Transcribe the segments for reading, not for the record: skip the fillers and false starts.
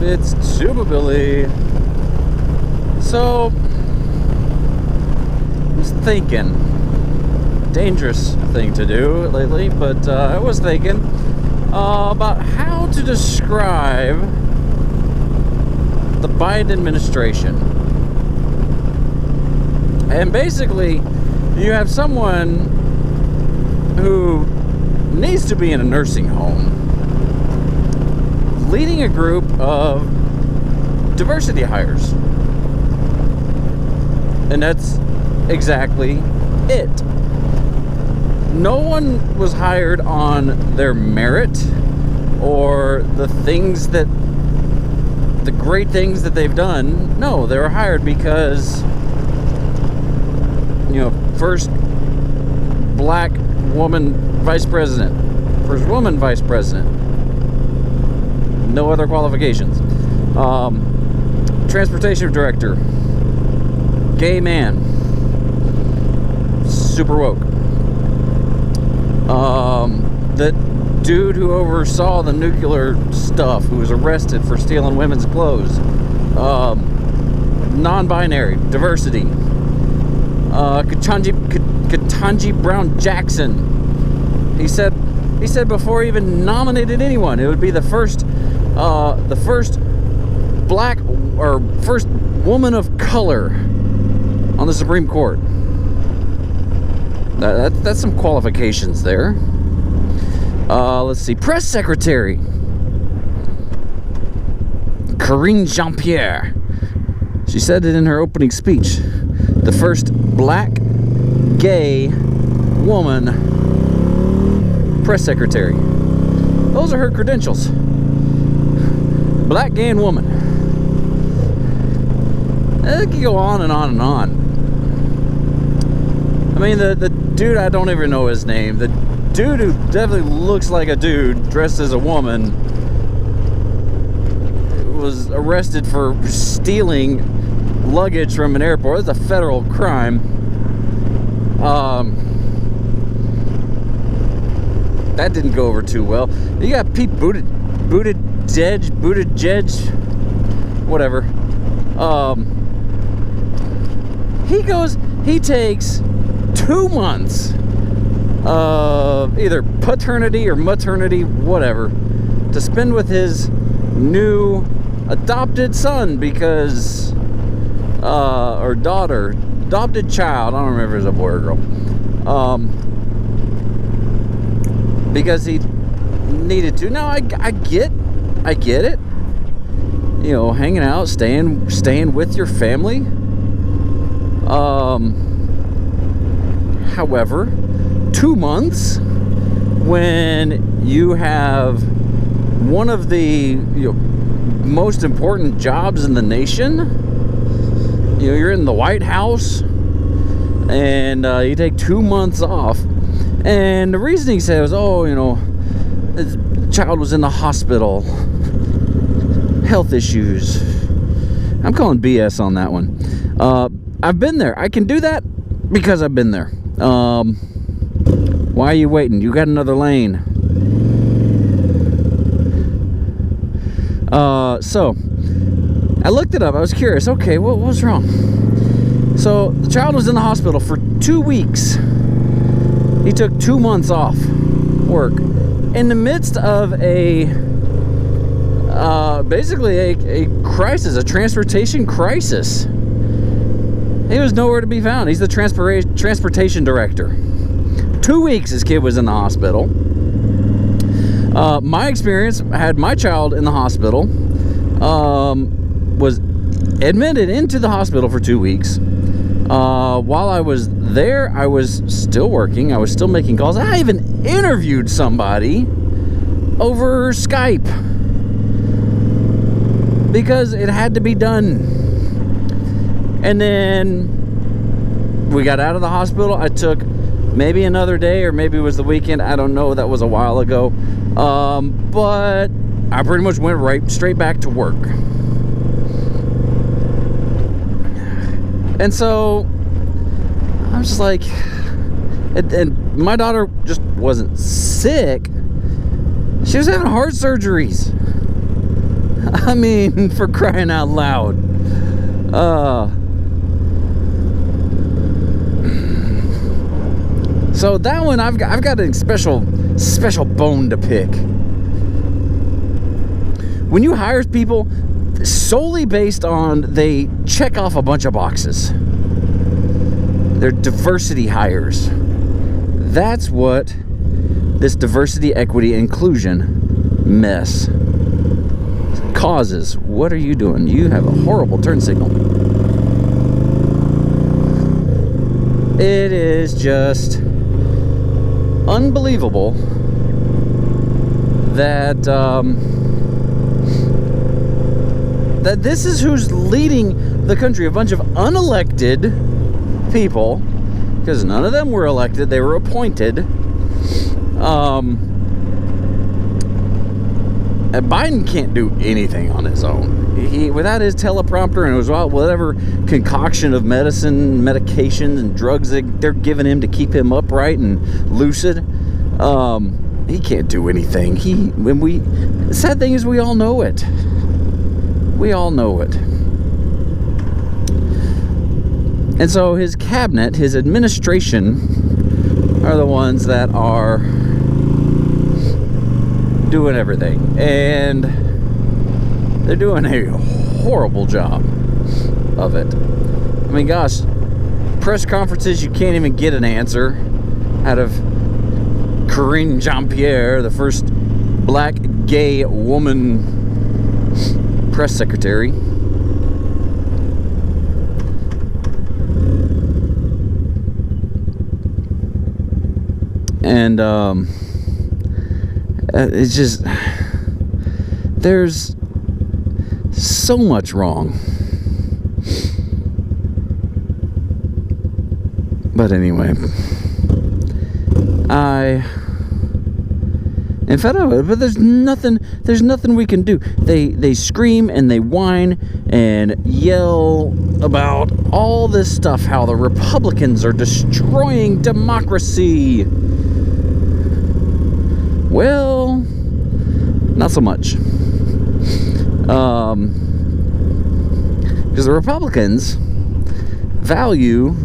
It's Tuba Billy. So, I was thinking, dangerous thing to do lately, but I was thinking about how to describe the Biden administration. And basically, you have someone who needs to be in a nursing home, leading a group of diversity hires. And that's exactly it. No one was hired on their merit or the great things that they've done. No, they were hired because, first black woman vice president, first woman vice president, no other qualifications. Transportation director, gay man, super woke. The dude who oversaw the nuclear stuff, who was arrested for stealing women's clothes, non-binary, diversity. Ketanji Brown Jackson. He said before he even nominated anyone, it would be the first black or first woman of color on the Supreme Court. That's some qualifications there. Let's see. Press Secretary Karine Jean-Pierre. She said it in her opening speech. The first black gay woman press secretary. Those are her credentials. Black gay and woman. It can go on and on and on. I mean, the dude, I don't even know his name. The dude who definitely looks like a dude dressed as a woman was arrested for stealing luggage from an airport. It's a federal crime. That didn't go over too well. You got Pete Buttigieg, whatever. He takes 2 months of either paternity or maternity, whatever, to spend with his new adopted son because, or daughter, adopted child, I don't remember if it was a boy or girl, because he needed to. Now, I get it. Hanging out, staying with your family. However, 2 months when you have one of the most important jobs in the nation, you're in the White House, and you take 2 months off. And the reason he said was, the child was in the hospital, health issues. I'm calling BS on that one. I've been there. I can do that because I've been there. Why are you waiting? You got another lane. So I looked it up. I was curious. Okay, what was wrong? So the child was in the hospital for 2 weeks. He took 2 months off work in the midst of basically a crisis, a transportation crisis. He was nowhere to be found. He's the transportation director. 2 weeks his kid was in the hospital. My experience, had my child in the hospital, was admitted into the hospital for 2 weeks. While I was there, I was still working. I was still making calls. I even interviewed somebody over Skype because it had to be done. And then we got out of the hospital. I took maybe another day, or maybe it was the weekend. I don't know. That was a while ago. But I pretty much went straight back to work. And so I'm just like, and my daughter just wasn't sick. She was having heart surgeries. I mean, for crying out loud. So that one, I've got a special bone to pick. When you hire people solely based on they check off a bunch of boxes, they're diversity hires. That's what this diversity, equity, inclusion mess causes. What are you doing? You have a horrible turn signal. It is just unbelievable that that this is who's leading the country. A bunch of unelected people, because none of them were elected, they were appointed. Biden can't do anything on his own. He, without his teleprompter and whatever concoction of medications and drugs they're giving him to keep him upright and lucid, he can't do anything. The sad thing is we all know it. We all know it. And so his cabinet, his administration, are the ones that are doing everything. And they're doing a horrible job of it. I mean, gosh, press conferences, you can't even get an answer out of Karine Jean-Pierre, the first black gay woman press secretary. And it's just, there's so much wrong. But anyway, I'm fed up with it, but there's nothing we can do. They scream and they whine and yell about all this stuff, how the Republicans are destroying democracy. Well, not so much. Because the Republicans value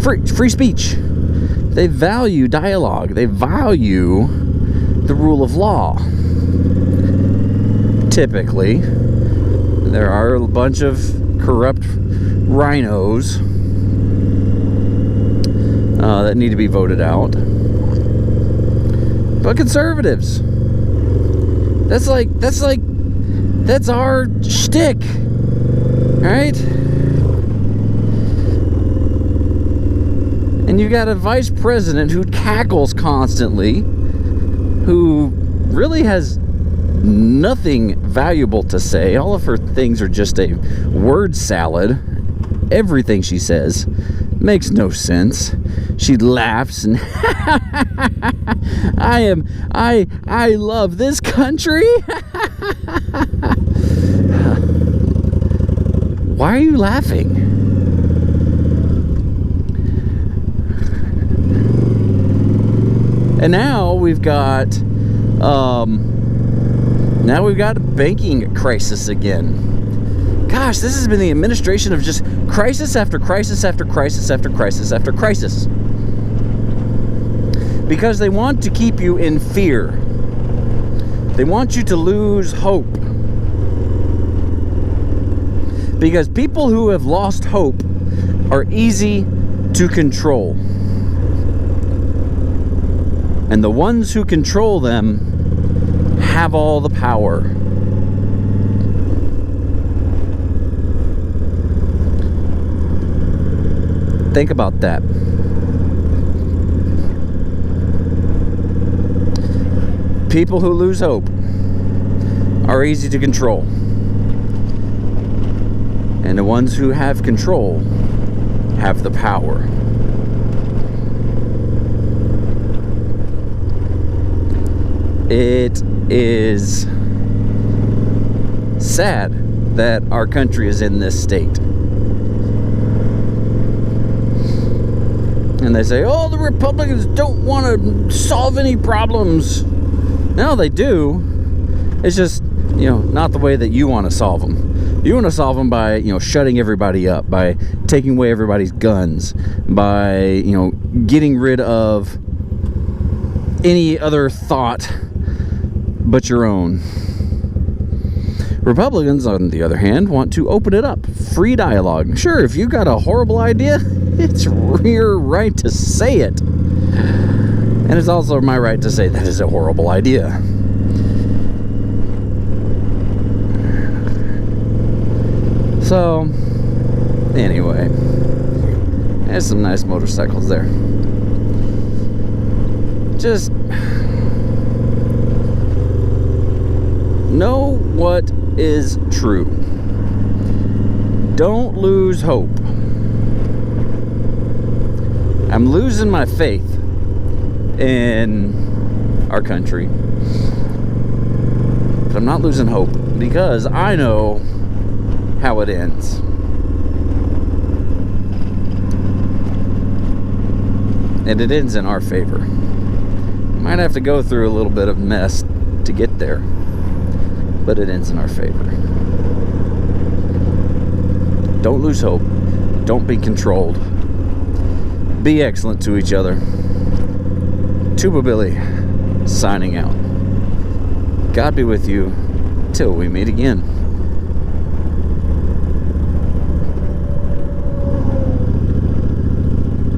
free speech. They value dialogue. They value the rule of law. Typically, there are a bunch of corrupt rhinos that need to be voted out. But conservatives, that's our shtick, right? And you got a vice president who cackles constantly, who really has nothing valuable to say. All of her things are just a word salad. Everything she says makes no sense. She laughs and I love this country. Why are you laughing? And now we've got a banking crisis again. Gosh, this has been the administration of just crisis after crisis after crisis after crisis after crisis. Because they want to keep you in fear. They want you to lose hope. Because people who have lost hope are easy to control. And the ones who control them have all the power. Think about that. People who lose hope are easy to control. And the ones who have control have the power. It is sad that our country is in this state. And they say, oh, the Republicans don't want to solve any problems. No, they do. It's just, not the way that you want to solve them. You want to solve them by, shutting everybody up, by taking away everybody's guns, by, getting rid of any other thought but your own. Republicans, on the other hand, want to open it up. Free dialogue. Sure, if you've got a horrible idea, it's your right to say it. And it's also my right to say that is a horrible idea. So, anyway, there's some nice motorcycles there. Just know what is true. Don't lose hope. I'm losing my faith in our country, but I'm not losing hope because I know how it ends. And it ends in our favor. Might have to go through a little bit of mess to get there, but it ends in our favor. Don't lose hope. Don't be controlled. Be excellent to each other. Tuba Billy, signing out. God be with you till we meet again.